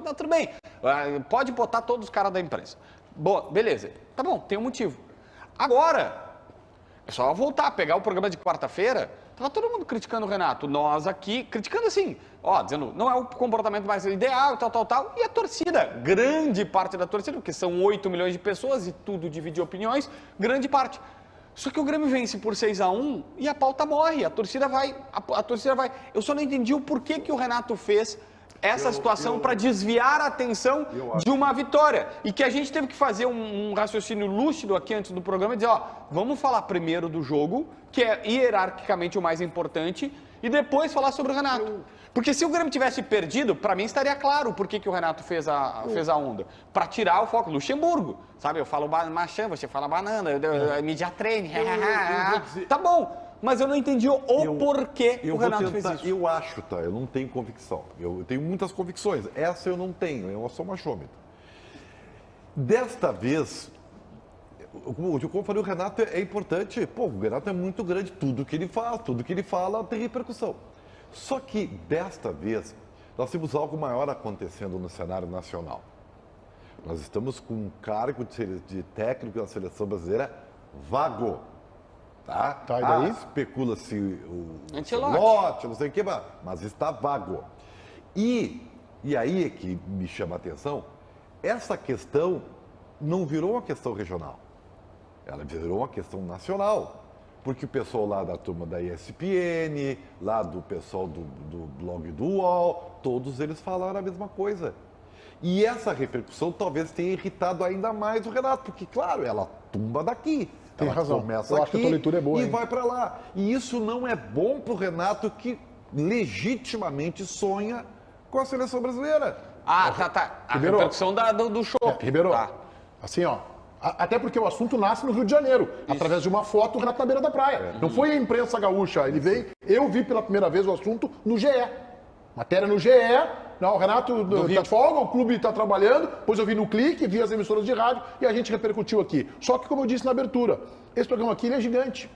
não, tudo bem, pode botar todos os caras da imprensa. Boa, beleza, tá bom, tem um motivo. Agora, é só voltar, pegar o programa de quarta-feira, tava todo mundo criticando o Renato, nós aqui, criticando assim, dizendo, não é o comportamento mais ideal, tal, e a torcida, grande parte da torcida, porque são 8 milhões de pessoas e tudo divide opiniões, grande parte. Só que o Grêmio vence por 6-1 e a pauta morre, a torcida vai. Eu só não entendi o porquê que o Renato fez essa situação para desviar a atenção de uma vitória. E que a gente teve que fazer um raciocínio lúcido aqui antes do programa e dizer, vamos falar primeiro do jogo, que é hierarquicamente o mais importante, e depois falar sobre o Renato. Porque se o Grêmio tivesse perdido, para mim estaria claro o porquê que o Renato fez a onda. Para tirar o foco. Luxemburgo, sabe? Eu falo maçã, você fala banana, media treine. Tá bom, mas eu não entendi o porquê o Renato fez isso. Eu acho, eu não tenho convicção. Eu tenho muitas convicções. Essa eu não tenho, eu sou machômetro. Desta vez, como eu falei, o Renato é importante. Pô, o Renato é muito grande. Tudo que ele fala tem repercussão. Só que, desta vez, nós temos algo maior acontecendo no cenário nacional. Nós estamos com um cargo de técnico da seleção brasileira vago. Tá? E daí? Especula-se o Ancelotti, não sei o que, mas está vago. E aí é que me chama a atenção, essa questão não virou uma questão regional. Ela virou uma questão nacional. Porque o pessoal lá da turma da ESPN, lá do pessoal do blog do UOL, todos eles falaram a mesma coisa. E essa repercussão talvez tenha irritado ainda mais o Renato, porque, claro, ela tumba daqui. Tem ela razão. Começa eu aqui acho que a tua leitura é boa, e hein? vai para lá. E isso não é bom para o Renato, que legitimamente sonha com a seleção brasileira. Tá. A repercussão do show. Ribeiro, assim, até porque o assunto nasce no Rio de Janeiro, através de uma foto, o Renato na beira da praia. Não foi a imprensa gaúcha, ele veio, eu vi pela primeira vez o assunto no GE. Matéria no GE, Não, o Renato tá de folga, o clube tá trabalhando, depois eu vi no Clique, vi as emissoras de rádio e a gente repercutiu aqui. Só que, como eu disse na abertura, esse programa aqui ele é gigante.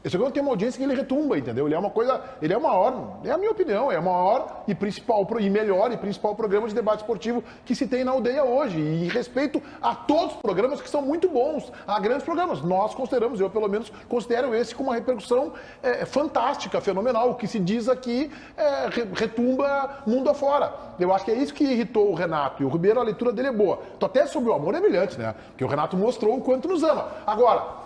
Esse programa tem uma audiência que ele retumba, entendeu? Ele é uma coisa, ele é o maior, é a minha opinião, é o maior e principal, e melhor e principal programa de debate esportivo que se tem na aldeia hoje. E respeito a todos os programas que são muito bons, a grandes programas. Nós consideramos, eu pelo menos considero esse com uma repercussão fantástica, fenomenal. O que se diz aqui retumba mundo afora. Eu acho que é isso que irritou o Renato. E o Ribeiro, a leitura dele é boa. Então, até sobre o amor é brilhante, né? Porque o Renato mostrou o quanto nos ama. Agora,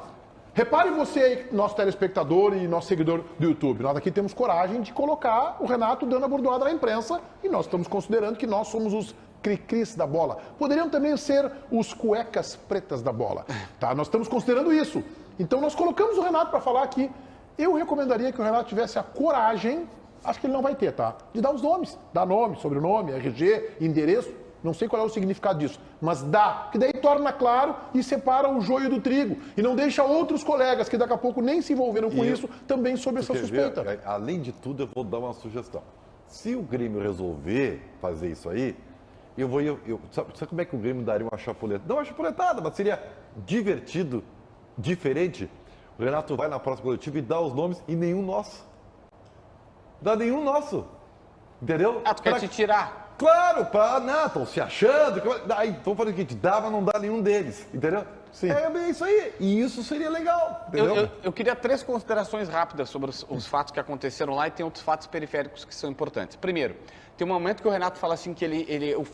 repare você aí, nosso telespectador e nosso seguidor do YouTube. Nós aqui temos coragem de colocar o Renato dando a bordoada na imprensa e nós estamos considerando que nós somos os cri-cris da bola. Poderiam também ser os cuecas pretas da bola. Tá? Nós estamos considerando isso. Então nós colocamos o Renato para falar aqui. Eu recomendaria que o Renato tivesse a coragem, acho que ele não vai ter, tá? De dar os nomes. Dar nome, sobrenome, RG, endereço. Não sei qual é o significado disso, mas dá, que daí torna claro e separa o joio do trigo. E não deixa outros colegas que daqui a pouco nem se envolveram com isso também sob essa suspeita. Ver, além de tudo, eu vou dar uma sugestão. Se o Grêmio resolver fazer isso aí, sabe como é que o Grêmio daria uma chapuletada? Não uma chapuletada, mas seria divertido, diferente. O Renato vai na próxima coletiva e dá os nomes e nenhum nosso. Dá nenhum nosso. Entendeu? Ah, tu quer te tirar? Claro, não, estão se achando. Aí, vamos fazer o seguinte, dá, mas não dá nenhum deles, entendeu? Sim. É isso aí. E isso seria legal, entendeu? Eu queria 3 considerações rápidas sobre os fatos que aconteceram lá e tem outros fatos periféricos que são importantes. Primeiro, tem um momento que o Renato fala assim que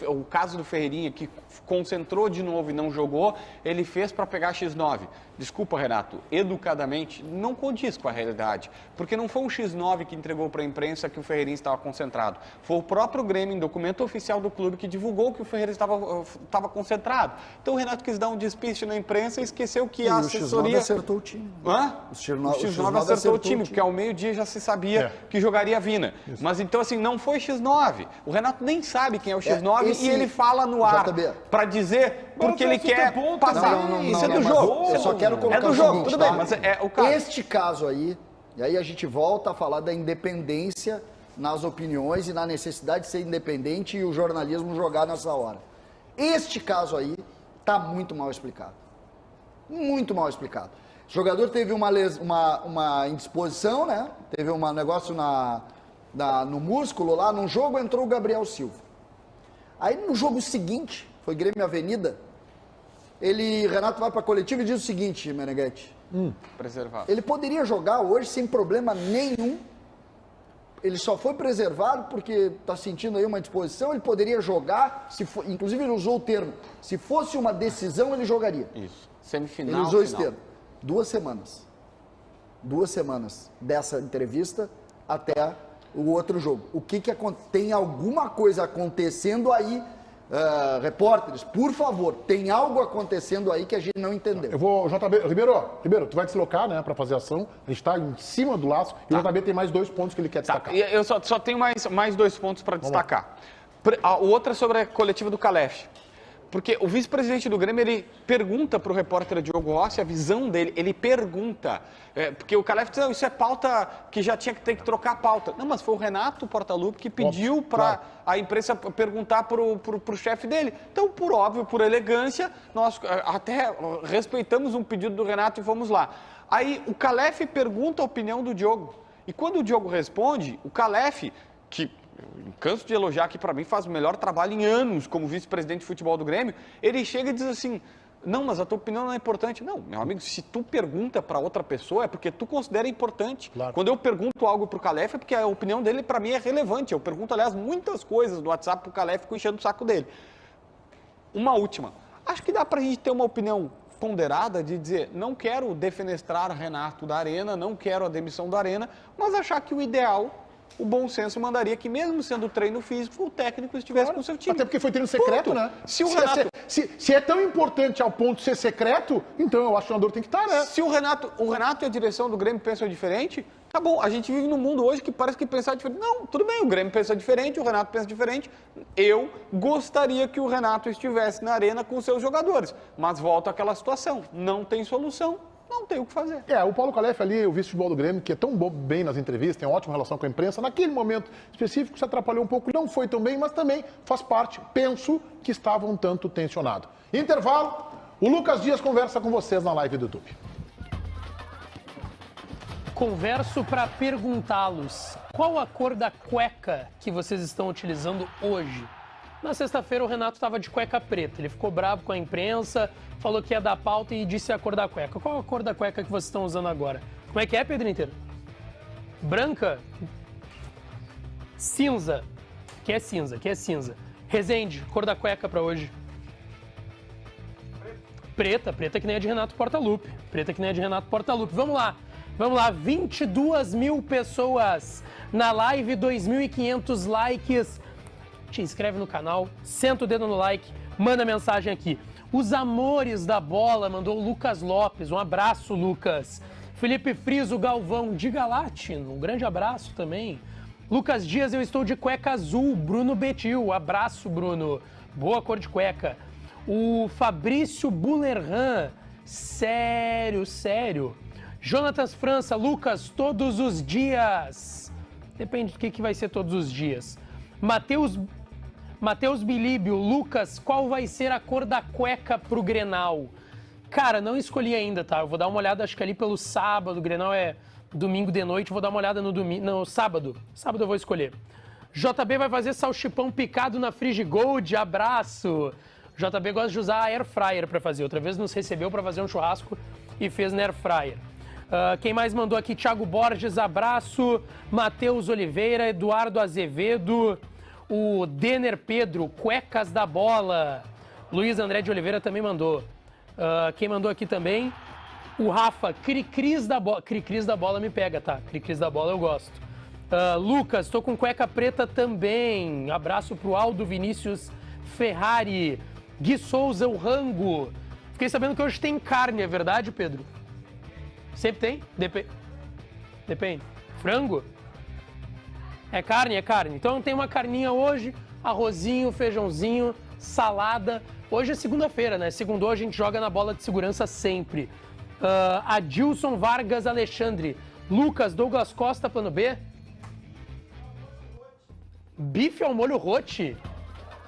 o caso do Ferreirinha, que concentrou de novo e não jogou, ele fez para pegar X9. Desculpa, Renato, educadamente, não condiz com a realidade. Porque não foi um X9 que entregou para a imprensa que o Ferreirinha estava concentrado. Foi o próprio Grêmio, em documento oficial do clube, que divulgou que o Ferreira estava concentrado. Então o Renato quis dar um despiste na imprensa e esqueceu que a assessoria... O X9 acertou o time. Hã? O X9 acertou o time, porque ao meio-dia já se sabia que jogaria a Vina. Isso. Mas então, assim, não foi X9. O Renato nem sabe quem é o X9 e ele fala no ar para dizer porque ele quer passar. Não, isso é do jogo. Eu só quero colocar do jogo, seguinte, tudo tá? bem, mas é o caso. Este caso aí, e aí a gente volta a falar da independência nas opiniões e na necessidade de ser independente e o jornalismo jogar nessa hora. Este caso aí está muito mal explicado. Muito mal explicado. O jogador teve uma indisposição, né? Teve um negócio no músculo lá, num jogo entrou o Gabriel Silva. Aí no jogo seguinte, foi Grêmio Avenida, Renato vai para a coletiva e diz o seguinte, Meneghetti. Preservado. Ele poderia jogar hoje sem problema nenhum. Ele só foi preservado porque está sentindo aí uma disposição. Ele poderia jogar, inclusive ele usou o termo, se fosse uma decisão ele jogaria. Isso, semifinal. Ele usou esse termo. 2 semanas. 2 semanas dessa entrevista até o outro jogo. Tem alguma coisa acontecendo aí? Repórteres, por favor, tem algo acontecendo aí que a gente não entendeu. Eu vou, JB, Ribeiro, tu vai deslocar, né, para fazer ação, a gente está em cima do laço e o JB tem mais 2 pontos que ele quer destacar. Eu só tenho mais 2 pontos para destacar. O outro é sobre a coletiva do Calef. Porque o vice-presidente do Grêmio, ele pergunta para o repórter Diogo Rossi a visão dele, ele pergunta, porque o Calef diz, não, isso é pauta que já tinha que ter que trocar a pauta. Não, mas foi o Renato Portaluppi que pediu para a imprensa perguntar para o chefe dele. Então, por óbvio, por elegância, nós até respeitamos um pedido do Renato e vamos lá. Aí o Calef pergunta a opinião do Diogo. E quando o Diogo responde, o Calef, que... Eu canso de elogiar que para mim faz o melhor trabalho em anos como vice-presidente de futebol do Grêmio, ele chega e diz assim, não, mas a tua opinião não é importante. Não, meu amigo, se tu pergunta para outra pessoa é porque tu considera importante. Claro. Quando eu pergunto algo para o Calef é porque a opinião dele para mim é relevante. Eu pergunto, aliás, muitas coisas do WhatsApp para o Calef, fico enchendo o saco dele. Uma última, acho que dá para a gente ter uma opinião ponderada de dizer, não quero defenestrar Renato da Arena, não quero a demissão da Arena, mas achar que o ideal... O bom senso mandaria que, mesmo sendo treino físico, o técnico estivesse com o seu time. Até porque foi treino secreto, né? Se é tão importante ao ponto de ser secreto, então eu acho que o treinador tem que estar, né? Se o Renato e a direção do Grêmio pensam diferente, tá bom. A gente vive num mundo hoje que parece que pensar diferente. Não, tudo bem, o Grêmio pensa diferente, o Renato pensa diferente. Eu gostaria que o Renato estivesse na Arena com os seus jogadores. Mas volta àquela situação. Não tem solução. não tem o que fazer. O Paulo Calef ali, o vice-futebol do Grêmio, que é tão bem nas entrevistas, tem uma ótima relação com a imprensa, naquele momento específico se atrapalhou um pouco, não foi tão bem, mas também faz parte, penso que estava um tanto tensionado. Intervalo, o Lucas Dias conversa com vocês na live do YouTube. Converso para perguntá-los qual a cor da cueca que vocês estão utilizando hoje. Na sexta-feira o Renato estava de cueca preta, ele ficou bravo com a imprensa, falou que ia dar pauta e disse a cor da cueca. Qual a cor da cueca que vocês estão usando agora? Como é que é, Pedro Inteiro? Branca? Cinza. Que é cinza. Rezende, cor da cueca para hoje. Preta que nem a de Renato Portaluppi. Vamos lá, 22 mil pessoas na live, 2.500 likes. Te inscreve no canal, senta o dedo no like, manda mensagem aqui. Os amores da bola, mandou o Lucas Lopes, um abraço, Lucas. Felipe Friso Galvão de Galatino, um grande abraço também. Lucas Dias, eu estou de cueca azul. Bruno Betil, abraço, Bruno. Boa cor de cueca. O Fabrício Bullerhan, sério. Jonatas França, Lucas, todos os dias. Depende do que vai ser todos os dias. Matheus Bilíbio, Lucas, qual vai ser a cor da cueca pro Grenal? Cara, não escolhi ainda, tá? Eu vou dar uma olhada, acho que ali pelo sábado, o Grenal é domingo de noite, vou dar uma olhada no sábado. Sábado eu vou escolher. JB vai fazer salchipão picado na Frigigold, abraço. JB gosta de usar a Air Fryer para fazer. Outra vez nos recebeu para fazer um churrasco e fez na Air Fryer. Quem mais mandou aqui? Thiago Borges, abraço. Matheus Oliveira, Eduardo Azevedo, o Denner Pedro, cuecas da bola. Luiz André de Oliveira também mandou. Quem mandou aqui também? O Rafa, Cricris da bola. Cricris da bola me pega, tá? Cricris da bola eu gosto. Lucas, tô com cueca preta também. Abraço pro Aldo Vinícius Ferrari. Gui Souza, o Rango. Fiquei sabendo que hoje tem carne, é verdade, Pedro? Sempre tem? Depende. Frango? É carne. Então tem uma carninha hoje, arrozinho, feijãozinho, salada. Hoje é segunda-feira, né? Segundou, a gente joga na bola de segurança sempre. Adilson Vargas Alexandre. Lucas, Douglas Costa, plano B. Bife ao molho Rotti.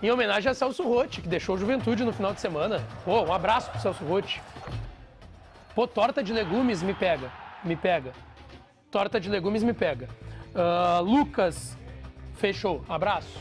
Em homenagem a Celso Rotti, que deixou Juventude no final de semana. Um abraço pro Celso Rotti. Torta de legumes me pega. Torta de legumes me pega. Lucas, fechou. Abraço.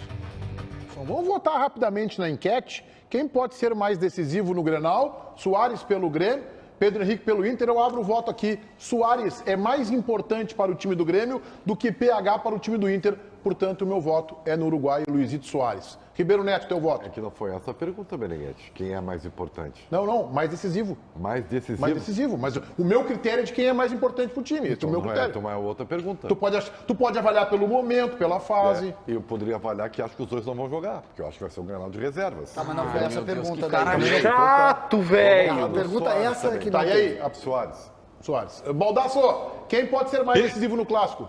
Vamos votar rapidamente na enquete. Quem pode ser mais decisivo no Grenal? Soares pelo Grêmio, Pedro Henrique pelo Inter. Eu abro o voto aqui. Soares é mais importante para o time do Grêmio do que PH para o time do Inter. Portanto, o meu voto é no uruguaio Luizito Soares. Ribeiro Neto, teu voto? É que não foi essa a pergunta, Beneguete. Quem é mais importante? Não, mais decisivo. Mais decisivo? Mais decisivo. Mas o meu critério é de quem é mais importante para o time. Esse é o meu critério. Então é outra pergunta. Tu pode avaliar pelo momento, pela fase. E eu poderia avaliar que acho que os dois não vão jogar, porque eu acho que vai ser um Grenal de reservas. Tá, mas não foi essa a pergunta. Cara chato, velho. A pergunta é essa que não tem. E aí? Soares. Baldasso, quem pode ser mais decisivo no Clássico?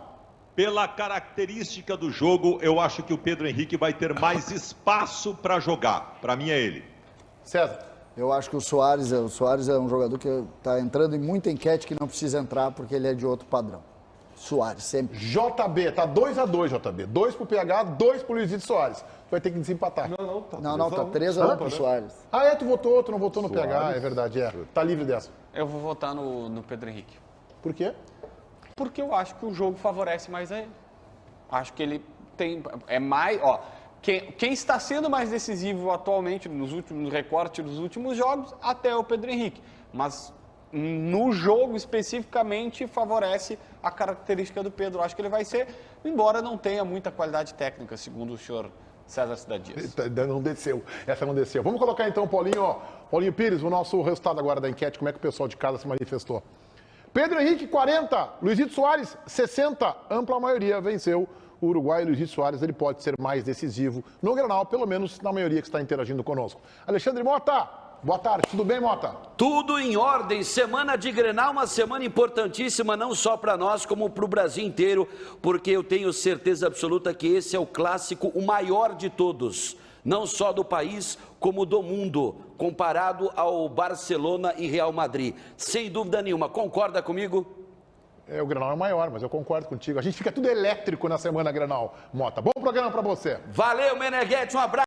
Pela característica do jogo, eu acho que o Pedro Henrique vai ter mais espaço para jogar. Para mim é ele. César. Eu acho que o Soares é um jogador que está entrando em muita enquete que não precisa entrar porque ele é de outro padrão. Soares, sempre. JB, tá 2-2, JB. 2 pro PH, 2 pro Luizito Soares. Vai ter que desempatar. Não, tá 3-1 pro Soares. Tu votou, tu não votou no PH, é verdade, Tá livre dessa. Eu vou votar no Pedro Henrique. Por quê? Porque eu acho que o jogo favorece mais a ele. Acho que ele tem... Quem está sendo mais decisivo atualmente no recorte dos últimos jogos, até é o Pedro Henrique. Mas no jogo especificamente favorece a característica do Pedro. Acho que ele vai ser, embora não tenha muita qualidade técnica, segundo o senhor César Cidadias. Não desceu. Essa não desceu. Vamos colocar então, Paulinho Pires, o nosso resultado agora da enquete, como é que o pessoal de casa se manifestou. Pedro Henrique, 40. Luizito Soares, 60. Ampla maioria venceu o Uruguai. Luizito Soares, ele pode ser mais decisivo no Grenal, pelo menos na maioria que está interagindo conosco. Alexandre Mota, boa tarde. Tudo bem, Mota? Tudo em ordem. Semana de Grenal, uma semana importantíssima, não só para nós, como para o Brasil inteiro, porque eu tenho certeza absoluta que esse é o clássico, o maior de todos. não só do país, como do mundo, comparado ao Barcelona e Real Madrid. Sem dúvida nenhuma. Concorda comigo? O Grenal é maior, mas eu concordo contigo. A gente fica tudo elétrico na semana Grenal, Mota. Bom programa para você. Valeu, Meneghetti. Um abraço.